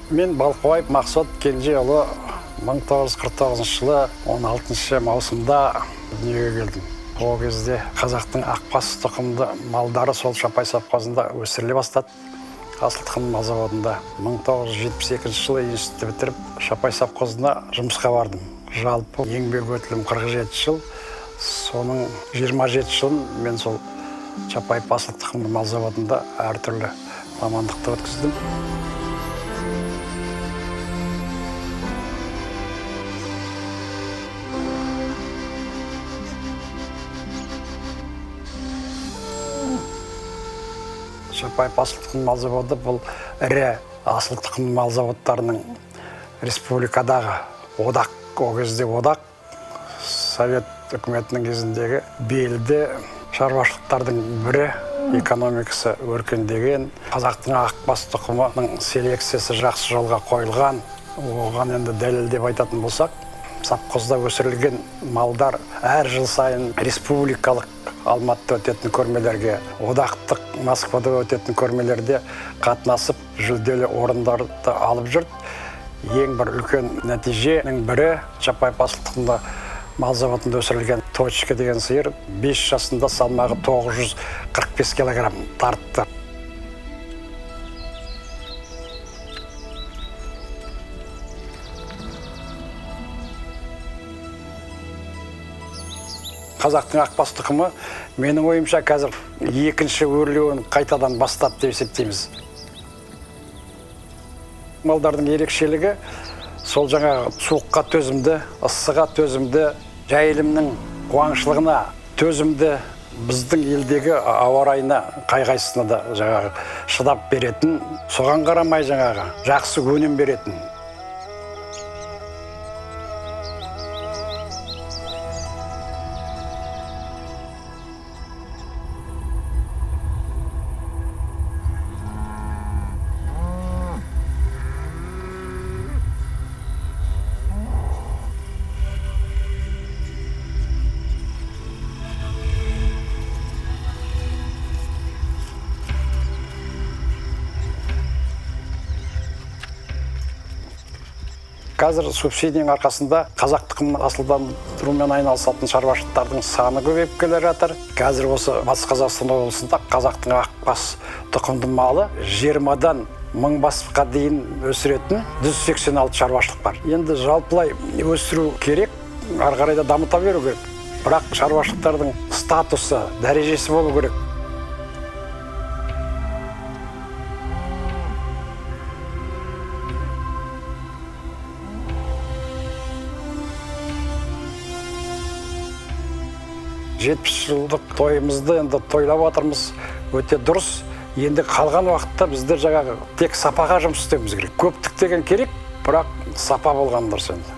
Мен Балқыбаев Мақсат Кенжеұлы 1949 жылы 16 маусымда дүниеге келдім. Ол кезде қазақтың ақбас тұқымды малдары сол Шапай совхозында өсіріле бастады. Асылтұқым мал заводында 1972 жылы институтты бітіріп, Шапай совхозына жұмысқа бардым. Жалпы еңбек өтілім 47 жыл, соның 27 жылын мен сол Шапай асылтұқымды мал заводында әртүрлі мамандықты өткіздім. Шапай асылтұқым мал заводы бұл ірі асылтұқым мал заводтарының республикадағы одақ, ол кезде одақ, Совет үкіметінің кезіндегі белді шаруашылықтардың бірі, экономикасы өркендеген, қазақтың ақбас тұқымының селекциясы жақсы жолға қойылған. Оған енді дәлелдеп айтатын болсақ, совхозда өсірілген малдар әр жыл сайын республикалық Алматыда өтетін көрмелерге, одақтық Москвада өтетін көрмелерде қатынасып, жүлделі орындарды алып жүрді. Ең бір үлкен нәтиженің бірі Шапай асылтұқымды мал заводында өсірілген Точка деген сиыр 5 жасында салмағы 945 килограмм тартты. Қазақтың ақбас тұқымы менің ойымша қазір екінші өрлеуін қайтадан бастады деп есептейміз. Малдардың ерекшелігі сол жаңағы суыққа төзімді, ыстыққа төзімді, жайылымның қуаңшылығына төзімді, біздің елдегі ауа райына қай-қайсысына да жаңағы шыдап беретін, соған қарамай жаңағы жақсы өнім беретін. Қазір субсидияның арқасында қазақ тұқымын асылдандырумен айналысатын шаруашылықтардың саны көбейіп келе жатыр. Қазір осы Батыс Қазақстан облысында қазақтың ақбас тұқымды малы 20-дан 1000 басқа дейін өсіретін 186 шаруашылық бар. Енді жалпылай өсіру керек, ары қарай да дамыта беру керек. Бірақ шаруашылықтардың статусы, дәрежесі болу керек. Жетпіс жылдық тойымызды енді тойлап жатырмыз, өте дұрыс. Енді қалған уақытта біздер жаңағы тек сапаға жұмыс істеуіміз керек. Көптік деген керек, бірақ сапа болған дұрыс енді.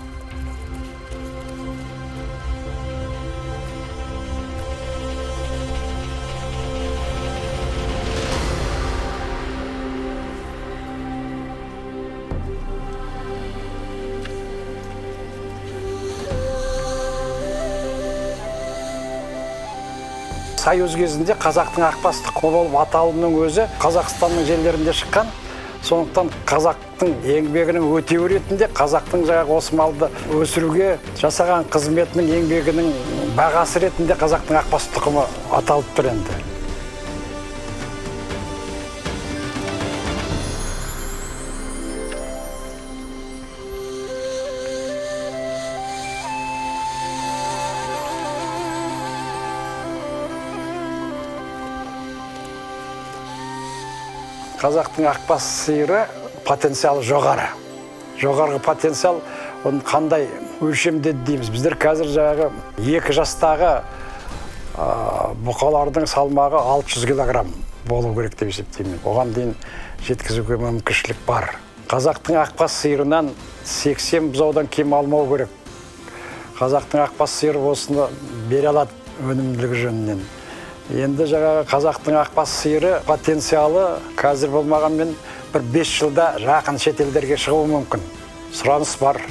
Союз кезінде қазақтың ақбас тұқымы болып аталымның өзі Қазақстанның жерлерінде шыққан. Сондықтан қазақтың еңбегінің өтеуі ретінде қазақтың жаңағы осы малды өсіруге жасаған қызметінің еңбегінің бағасы ретінде қазақтың ақбас тұқымы аталып тұр енді. Қазақтың ақбас сиыры потенциалы жоғары. Жоғарғы потенциал, оны қандай өлшемде дейміз. Біздер қазір жаңағы 2 жастағы бұқалардың салмағы 600 килограмм болу керек деп есептеймін. Оған дейін жеткізуге мүмкіншілік бар. Қазақтың ақбас сиырынан 80 бұзаудан кем алмау керек. Қазақтың ақбас сиыры осыны бере алады өнімділігі жөнінен. Енді жаңағы қазақтың ақбас сиыры потенциалы қазір болмағанмен бір 5 жылда жақын шетелдерге шығуы мүмкін. Сұраныс бар.